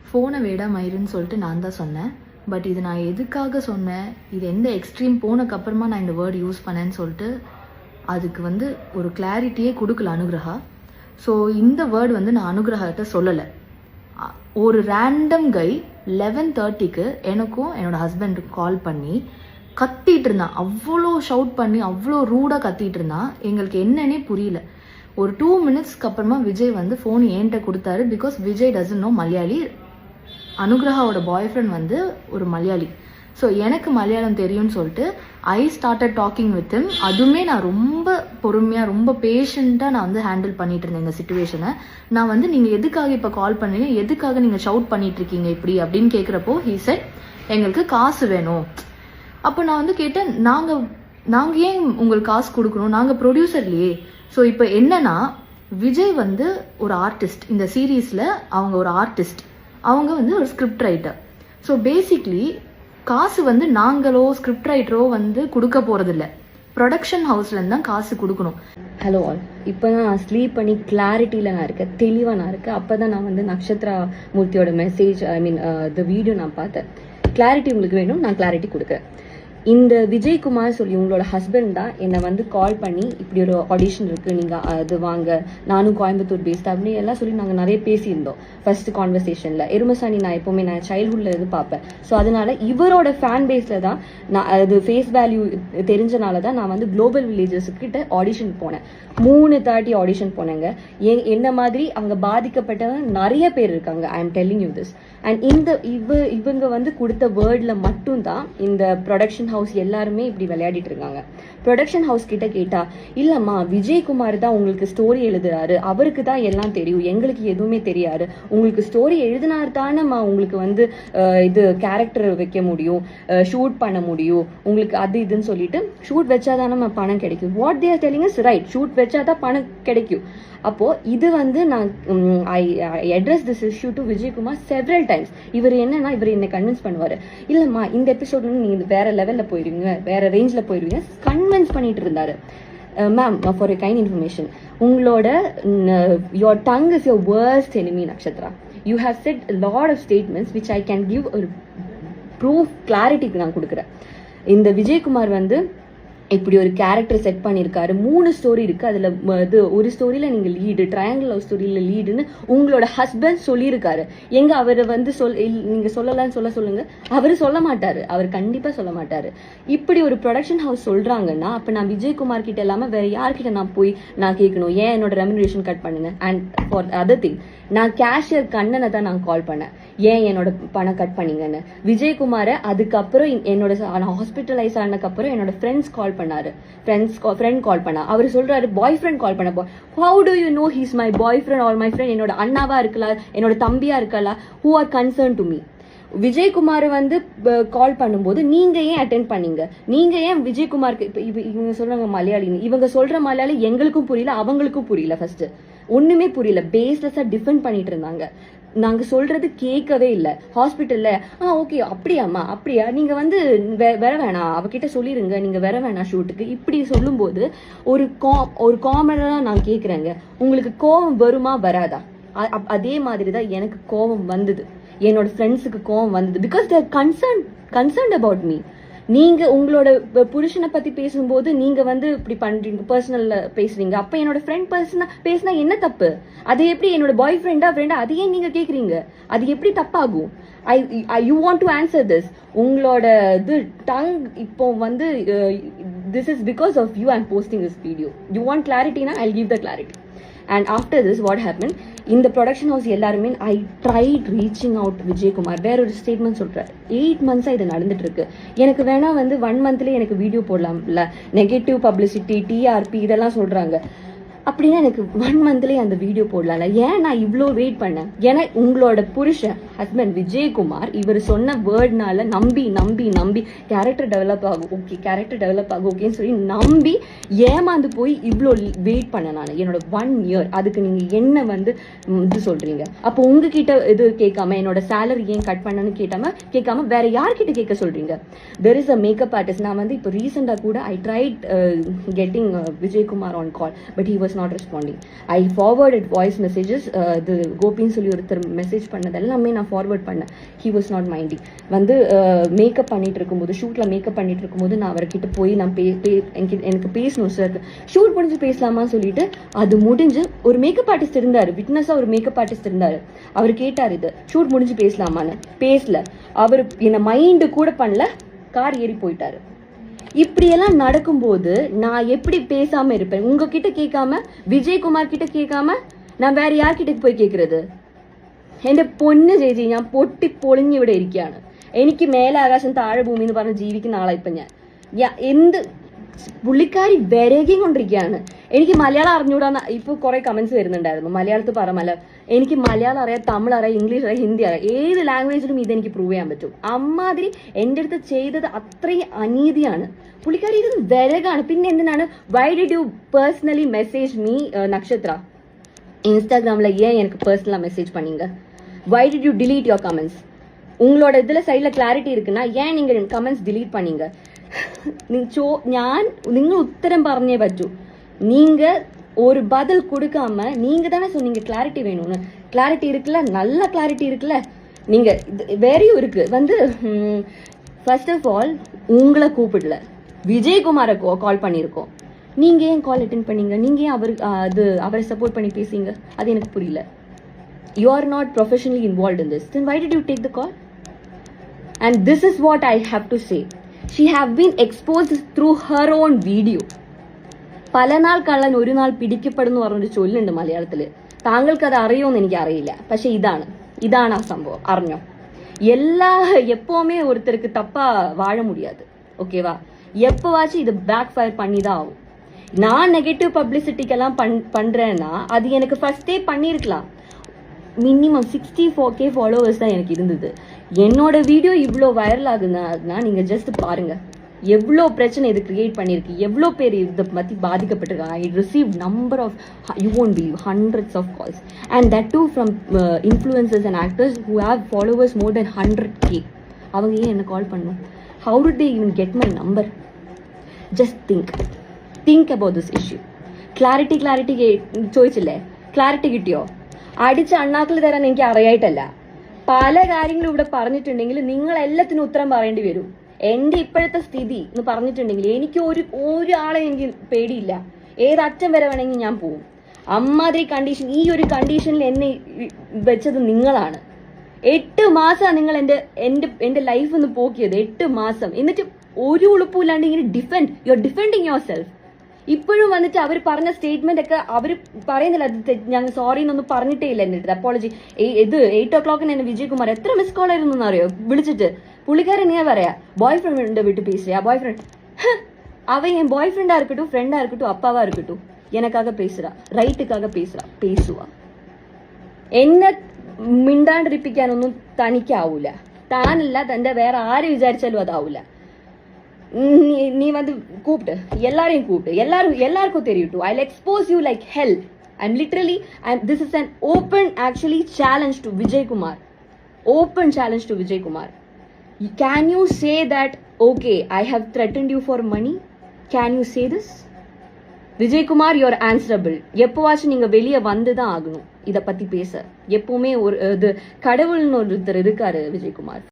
ஃபோனை விட மயிருன்னு சொல்லிட்டு நான் தான் சொன்னேன். பட் இது நான் எதுக்காக சொன்னேன், இது எந்த எக்ஸ்ட்ரீம் போனக்கப்புறமா நான் இந்த வேர்டு யூஸ் பண்ணேன்னு சொல்லிட்டு அதுக்கு ஒரு கிளாரிட்டியே கொடுக்கல அனுகிரகா. ஸோ இந்த வேர்டு நான் அனுகிரகிட்ட சொல்லலை. ஒரு ரேண்டம் கை 11:30க்கு எனக்கும் என்னோடய ஹஸ்பண்டுக்கு கால் பண்ணி கத்திட்டு இருந்தான். அவ்வளோ ஷவுட் பண்ணி அவ்வளோ ரூடாக கத்திட்டு இருந்தான். எங்களுக்கு என்னன்னே புரியல. ஒரு 2 மினிட்ஸ்க்கு அப்புறமா விஜய் ஃபோன் என்கிட்ட கொடுத்தாரு. Because Vijay doesn't know Malayali. அனுகிரகாவோட பாய் ஃப்ரெண்ட் ஒரு மலையாளி. ஸோ எனக்கு மலையாளம் தெரியும்னு சொல்லிட்டு I started talking with him. அதுவுமே நான் ரொம்ப பொறுமையாக ரொம்ப பேஷண்ட்டாக நான் ஹேண்டில் பண்ணிட்டு இருந்தேன் இந்த சுச்சுவேஷனை. நான் நீங்கள் எதுக்காக இப்போ கால் பண்ணீங்க, எதுக்காக நீங்கள் ஷவுட் பண்ணிட்டு இருக்கீங்க இப்படி அப்படின்னு கேட்குறப்போ ஹீ செட் எங்களுக்கு காசு வேணும். அப்போ நான் கேட்டேன், நாங்கள் ஏன் உங்களுக்கு காசு கொடுக்கணும், நாங்கள் ப்ரொடியூசர் இல்லையே. ஸோ இப்போ என்னன்னா விஜய் ஒரு ஆர்டிஸ்ட், இந்த சீரீஸில் அவங்க ஒரு ஆர்டிஸ்ட், அவங்க ஒரு ஸ்கிரிப்ட் ரைட்டர். ஸோ பேசிக்லி காசு நாங்களோ ஸ்கிரிப்ட் ரைட்டரோ கொடுக்க போகிறதில்ல, ப்ரொடக்ஷன் ஹவுஸ்லேருந்து தான் காசு கொடுக்கணும். ஹலோ ஆல், இப்போ தான் நான் ஸ்லீப் பண்ணி கிளாரிட்டியில் நான் இருக்கேன், தெளிவாக நான் இருக்கேன். அப்போ தான் நான் நக்ஷத்ரா மூர்த்தியோட மெசேஜ் த வீடியோ நான் பார்த்தேன். கிளாரிட்டி உங்களுக்கு வேணும், நான் கிளாரிட்டி கொடுக்குறேன். இந்த விஜய்குமார் சொல்லி உங்களோட ஹஸ்பண்ட் தான் என்னை கால் பண்ணி இப்படி ஒரு ஆடிஷன் இருக்குது, நீங்கள் அது வாங்க, நானும் கோயம்புத்தூர் பேஸ்ட் அப்படின்னு எல்லாம் சொல்லி நாங்கள் நிறைய பேசியிருந்தோம் ஃபர்ஸ்ட் கான்வர்சேஷனில். எருமசாணி நான் எப்போவுமே நான் சைல்ட்ஹுட்டில் இது பார்ப்பேன். ஸோ அதனால இவரோட ஃபேன் பேஸில் தான் நான் அது ஃபேஸ் வேல்யூ தெரிஞ்சனால தான் நான் குளோபல் வில்லேஜஸ்கிட்ட ஆடிஷன் போனேன். 3:30 ஆடிஷன் போனேங்க. என்ன மாதிரி அவங்க பாதிக்கப்பட்டவங்க நிறைய பேர் இருக்காங்க. I am telling you this. And இவங்க கொடுத்த வேர்டில் மட்டும்தான் இந்த ப்ரொடக்ஷன் ஹவுஸ் எல்லாருமே இப்படி விளையாடிட்டு இருக்காங்க. ப்ரொடக்ஷன் ஹவுஸ் கிட்ட கேட்டா, இல்லம்மா விஜய்குமார் தான் உங்களுக்கு ஸ்டோரி எழுதுறாரு, அவருக்கு தான் எல்லாம் தெரியும், எங்களுக்கு எதுவுமே தெரியாது. உங்களுக்கு ஸ்டோரி எழுதினார் தானேம்மா உங்களுக்கு இது கேரக்டர் வைக்க முடியும், ஷூட் பண்ண முடியும், உங்களுக்கு அது இதுன்னு சொல்லிட்டு ஷூட் வச்சாதானம்மா பணம் கிடைக்கும். What they are telling is right, shoot வச்சாதான் பணம் கிடைக்கும். அப்போ இது நான் I address this issue to Vijaykumar several times. இவர் என்னன்னா இவர் என்னை கன்வின்ஸ் பண்ணுவாரு, இல்லம்மா இந்த எபிசோடு நீங்க வேற லெவல்ல போயிருவீங்க, வேற ரேஞ்சில் போயிருவீங்க, கன்வின்ஸ் பண்ணிட்டு இருந்தாரு. Ma'am, for a kind information, உங்களோட your tongue is your worst enemy Nakshatra. You have said lot of statements which I can give ஒரு ப்ரூஃப் கிளாரிட்டிக்கு நான் கொடுக்குறேன். இந்த விஜய்குமார் இப்படி ஒரு கேரக்டர் செட் பண்ணியிருக்காரு. 3 ஸ்டோரி இருக்கு. அதுல ஒரு ஸ்டோரியில நீங்க லீடு, ட்ரையாங்கிள் லவ் ஸ்டோரியில லீடுன்னு உங்களோட ஹஸ்பண்ட் சொல்லியிருக்காரு. எங்க அவரை நீங்க சொல்லலாம்னு சொல்லுங்க, அவரு சொல்ல மாட்டாரு, அவர் கண்டிப்பா சொல்ல மாட்டாரு. இப்படி ஒரு ப்ரொடக்ஷன் ஹவுஸ் சொல்றாங்கன்னா அப்ப நான் விஜய்குமார் கிட்ட இல்லாம வேற யார்கிட்ட நான் போய் நான் கேட்கணும், ஏன் என்னோட ரெமுனரேஷன் கட் பண்ணுங்க. அண்ட் ஃபார் அதர் திங், நான் கேஷியர் கண்ணனை தான் நான் கால் பண்ணேன், ஏன் என்னோட பணம் கட் பண்ணீங்கன்னு. விஜய்குமாரை அதுக்கப்புறம் என்னோட ஹாஸ்பிட்டலைஸ் ஆனதுக்கப்புறம் என்னோட ஃப்ரெண்ட்ஸ் கால் பண்ணாரு, ஃப்ரெண்ட் கால் பண்ணா. அவர் சொல்றாரு பாய் ஃப்ரெண்ட் கால் பண்ண. How do you know he's my boy friend or my friend? என்னோட அண்ணாவா இருக்கலாம், என்னோட தம்பியா இருக்கலாம், who are concern to me. Vijaykumar call பண்ணும்போது நீங்க ஏன் அட்டென்ட் பண்ணீங்க, நீங்க ஏன் விஜய்குமாருக்கு இவங்க சொல்றாங்க மலையாளின்னு, இவங்க சொல்ற மலையாளி எங்களுக்கும் புரியல, அவங்களுக்கும் புரியல, ஃபர்ஸ்ட் ஒண்ணுமே புரியல, பேஸ்லெஸ்ஸா டிஃபெண்ட் பண்ணிட்டு இருந்தாங்க. நாங்க சொல்றது கேட்கவே இல்லை. ஹாஸ்பிட்டல்ல ஓகே அப்படியாம்மா, அப்படியா, நீங்க வர வேணாம், அவகிட்ட சொல்லிருங்க, நீங்க வர வேணாம் ஷூட்டுக்கு, இப்படி சொல்லும் போது ஒரு காமனா நான் கேக்குறேங்க, உங்களுக்கு கோபம் வருமா வராதா? அதே மாதிரிதான் எனக்கு கோபம் வந்தது, என்னோட ஃப்ரெண்ட்ஸுக்கு கோபம் வந்தது. Because they're concerned about me. நீங்க உங்களோட புருஷனை பத்தி பேசும்போது நீங்க இப்படி பண்றீங்க, பர்சனல்ல பேசுறீங்க. அப்ப என்னோட ஃப்ரெண்ட் பர்சனா பேசினா என்ன தப்பு? அது எப்படி என்னோட பாய் ஃப்ரெண்டா அதையே நீங்க கேக்குறீங்க, அது எப்படி தப்பாகும்? You want to answer this. உங்களோட டங் இப்போ this is because of you I'm posting this video. You want கிளாரிட்டினா I give the clarity. And after this what happened, in the production house எல்லாருமே I tried reaching out to Vijaykumar. வேற ஒரு statement சொல்றாரு, 8 months இது நடந்துட்டு இருக்கு, எனக்கு வேணா 1 monthல எனக்கு வீடியோ போடலாம்ல, நெகட்டிவ் பப்ளிசிட்டி, டிஆர்பி இதெல்லாம் சொல்றாங்க. அப்படின்னா எனக்கு 1 monthலயே அந்த வீடியோ போடலாம்ல, ஏன் நான் இவ்வளோ வெயிட் பண்ணேன்? ஏன்னா உங்களோட புருஷன் ஹஸ்பண்ட் விஜய்குமார் இவர் சொன்ன வேர்ட்னால நம்பி நம்பி நம்பி கேரக்டர் டெவலப் ஆகும், ஓகே கேரக்டர் டெவலப் ஆகும் ஓகேன்னு சொல்லி நம்பி ஏமாந்து போய் இவ்வளோ வெயிட் பண்ண நான் என்னோட 1 year. அதுக்கு நீங்க என்ன இது சொல்றீங்க? அப்போ உங்ககிட்ட இது கேட்காம என்னோட சேலரி ஏன் கட் பண்ணணும்னு கேட்காம வேற யார்கிட்ட கேட்க சொல்றீங்க? There is a makeup artist. நான் இப்போ ரீசெண்டா கூட I tried getting Vijaykumar on call, but he was was not responding. I forwarded voice messages. The கோபின்னு சொல்லி ஒருத்தர் மெசேஜ் பண்ணது எல்லாமே நான் ஃபார்வர்ட் பண்ணேன். He was not minding. வந்து மேக்கப் பண்ணிட்டு இருக்கும்போது, ஷூட்ல மேக்கப் பண்ணிட்டு இருக்கும்போது நான் அவர்கிட்ட போய் நான் எனக்கு பேசணும் சார், ஷூட் முடிஞ்சு பேசலாமான்னு சொல்லிட்டு அது முடிஞ்சு ஒரு மேக்கப் ஆர்டிஸ்ட் இருந்தாரு, விட்னஸா ஒரு மேக்கப் ஆர்டிஸ்ட் இருந்தாரு. அவர் கேட்டார் இது ஷூட் முடிஞ்சு பேசலாமான்னு. பேசல. அவர் என்ன மைண்டு கூட பண்ணல, கார் ஏறி போயிட்டாரு. இப்படியெல்லாம் நடக்கும்போது நான் எப்படி பேசாம இருப்பேன்? உங்ககிட்ட கேட்காம, விஜயகுமார் கிட்ட கேட்காம நான் വേറെ யார்கிட்ட പോയി കേൾക്കുന്നത്? എന്റെ പൊന്ന് ചേച്ചി, ഞാൻ പൊട്ടി പൊളിഞ്ഞ് ഇവിടെ ഇരിക്കുകയാണ്. എനിക്ക് മേലെ ആകാശം താഴെ ഭൂമി എന്ന് പറഞ്ഞ് ജീവിക്കുന്ന ആളാ ഇപ്പം ഞാൻ. എന്ത് പുള്ളിക്കാരി വിരകിയും കൊണ്ടിരിക്കുകയാണ്. എനിക്ക് മലയാളം അറിഞ്ഞൂടാന്ന് ഇപ്പൊ കുറെ കമന്റ്സ് വരുന്നുണ്ടായിരുന്നു. മലയാളത്തിൽ പറ എനിക്ക് മലയാളം അറിയാം, തമിഴ് അറിയാം, ഇംഗ്ലീഷ് അറിയാം, ഹിന്ദി അറിയാം, ഏത് ലാംഗ്വേജിലും ഇതെനിക്ക് പ്രൂവ് ചെയ്യാൻ പറ്റും. അമ്മാതിരി എൻ്റെ അടുത്ത് ചെയ്തത് അത്രയും അനീതിയാണ്. പുള്ളിക്കാരി ഇത് വിരകാണ്. പിന്നെ എന്തിനാണ് why did you personally message me Nakshatra இன்ஸ்டாகிராமில் ஏன் எனக்கு பர்சனலாக மெசேஜ் பண்ணீங்க? Why did you delete your comments? உங்களோட இதில் சைடில் கிளாரிட்டி இருக்குன்னா ஏன் நீங்கள் கமெண்ட்ஸ் டிலீட் பண்ணீங்க? നിങ്ങൾ ഉത്തരം പറഞ്ഞേ പറ്റൂ. நீங்க ஒரு பதில் கொடுக்காம நீங்க தானே சொன்னீங்க கிளாரிட்டி வேணும்னு. கிளாரிட்டி இருக்குல்ல, நல்ல கிளாரிட்டி இருக்குல்ல. நீங்க வேறையும் இருக்கு. வந்து ஃபர்ஸ்ட் ஆஃப் ஆல் உங்களை கூப்பிடல, விஜயகுமாரை கால் பண்ணியிருக்கோம். நீங்க ஏன் கால் அட்டென்ட் பண்ணீங்க? நீங்க ஏன் அவரை சப்போர்ட் பண்ணி பேசுங்க? அது எனக்கு புரியல. You are not professionally involve in this. Then why did you take the call? And this is what I have to say. She have been exposed through her own video. പല നാൾ കള്ളൻ ഒരു നാൾ പിടിക്കപ്പെടുന്നു പറഞ്ഞൊരു ചൊല്ലുണ്ട് മലയാളത്തില്. താങ്കൾക്ക് അത് അറിയോന്ന് എനിക്ക് അറിയില്ല. പക്ഷെ ഇതാണ് ആ സംഭവം. അറിഞ്ഞോ? எப்பவுமே ஒருத்தருக்கு தப்பா வாழ முடியாது. ஓகேவா? எப்பவாச்சும் இது பேக் ஃபயர் பண்ணி தான் ஆகும். நான் நெகட்டிவ் பப்ளிசிட்டிக்கெல்லாம் பண்றேன்னா அது எனக்கு ஃபர்ஸ்டே பண்ணிருக்கலாம். மினிமம் 64K ஃபாலோவர்ஸ் தான் எனக்கு இருந்தது. என்னோட வீடியோ இவ்வளோ வைரல் ஆகுதுன்னா நீங்க ஜஸ்ட் பாருங்க எவ்வளோ பிரச்சனை இது கிரியேட் பண்ணிருக்கு, எவ்வளோ பேர் இதை பத்தி பாதிக்கப்பட்டிருக்காங்க. I receive number of, you won't believe, hundreds of calls, and that too from influencers and actors who have followers more than 100K. அவங்க ஏன் என்ன கால் பண்ணும்? How did they even get my number? Just think about this issue. Clarity ചോദിച്ചില്ലേ? Clarity കിട്ടിയോ? അടിച്ച് അണ്ണാക്കിൽ തരാൻ എനിക്ക് അറിയായിട്ടല്ല. പല കാര്യങ്ങളും ഇവിടെ പറഞ്ഞിട്ടുണ്ടെങ്കിൽ നിങ്ങൾ എല്ലാത്തിനും ഉത്തരം പറയേണ്ടി വരും. എന്റെ ഇപ്പോഴത്തെ സ്ഥിതി എന്ന് പറഞ്ഞിട്ടുണ്ടെങ്കിൽ എനിക്ക് ഒരാളെ എനിക്ക് പേടിയില്ല. ഏതറ്റം വരെ വേണമെങ്കിൽ ഞാൻ പോവും. അമ്മാതിരി കണ്ടീഷൻ, ഈ ഒരു കണ്ടീഷനിൽ എന്നെ വെച്ചത് നിങ്ങളാണ്. 8 മാസമാണ് നിങ്ങൾ എന്റെ ലൈഫ് ഒന്ന് പോക്കിയത്. 8 മാസം. എന്നിട്ട് ഒരു ഉളുപ്പില്ലാണ്ട് ഇങ്ങനെ you are defending your self. ഇപ്പോഴും വന്നിട്ട് അവർ പറഞ്ഞ സ്റ്റേറ്റ്മെന്റ് ഒക്കെ അവർ പറയുന്നില്ല, ഞങ്ങൾ സോറി എന്നൊന്നും പറഞ്ഞിട്ടേ ഇല്ല. എന്നിട്ട് അപ്പോളജി 8 o'clock എന്നെ വിജയകുമാർ എത്ര മിസ് കോൾ ആയിരുന്നു എന്നറിയോ വിളിച്ചിട്ട്. പുള്ളിക്കാരൻ നീ പറയാ பாய் ஃப்ரெண்ட் விட்டு பேசுறியா? பாய் ஃப்ரெண்ட் அவன் என் பாய் ஃப்ரெண்டா இருக்கட்டும், ஃப்ரெண்டா இருக்கட்டும், அப்பாவா இருக்கட்டும், எனக்காக பேசுறா, റൈറ്റുക്കാக പേസുവാ. എന്നെ മിണ്ടാണ്ടിരിപ്പിക്കാനൊന്നും തനിക്കാവൂല. താനല്ല, തന്റെ വേറെ ആര് വിചാരിച്ചാലും അതാവൂല. நீ வந்து கூப்பிட்டு எல்லாரையும் எல்லாருக்கும் தெரியட்டும். I'll expose you like hell. I'm literally, this is an open actually challenge to Vijay Kumar. Open challenge to Vijay Kumar. Can you say that, okay, I have threatened you for money? Can you say this? Vijay Kumar, you're answerable. எப்பவாச்சும் நீங்க வெளியே வந்துதான் ஆகணும் இத பத்தி பேச. எப்பவுமே ஒரு கடவுள்னு ஒருத்தர் இருக்காரு விஜயகுமார்.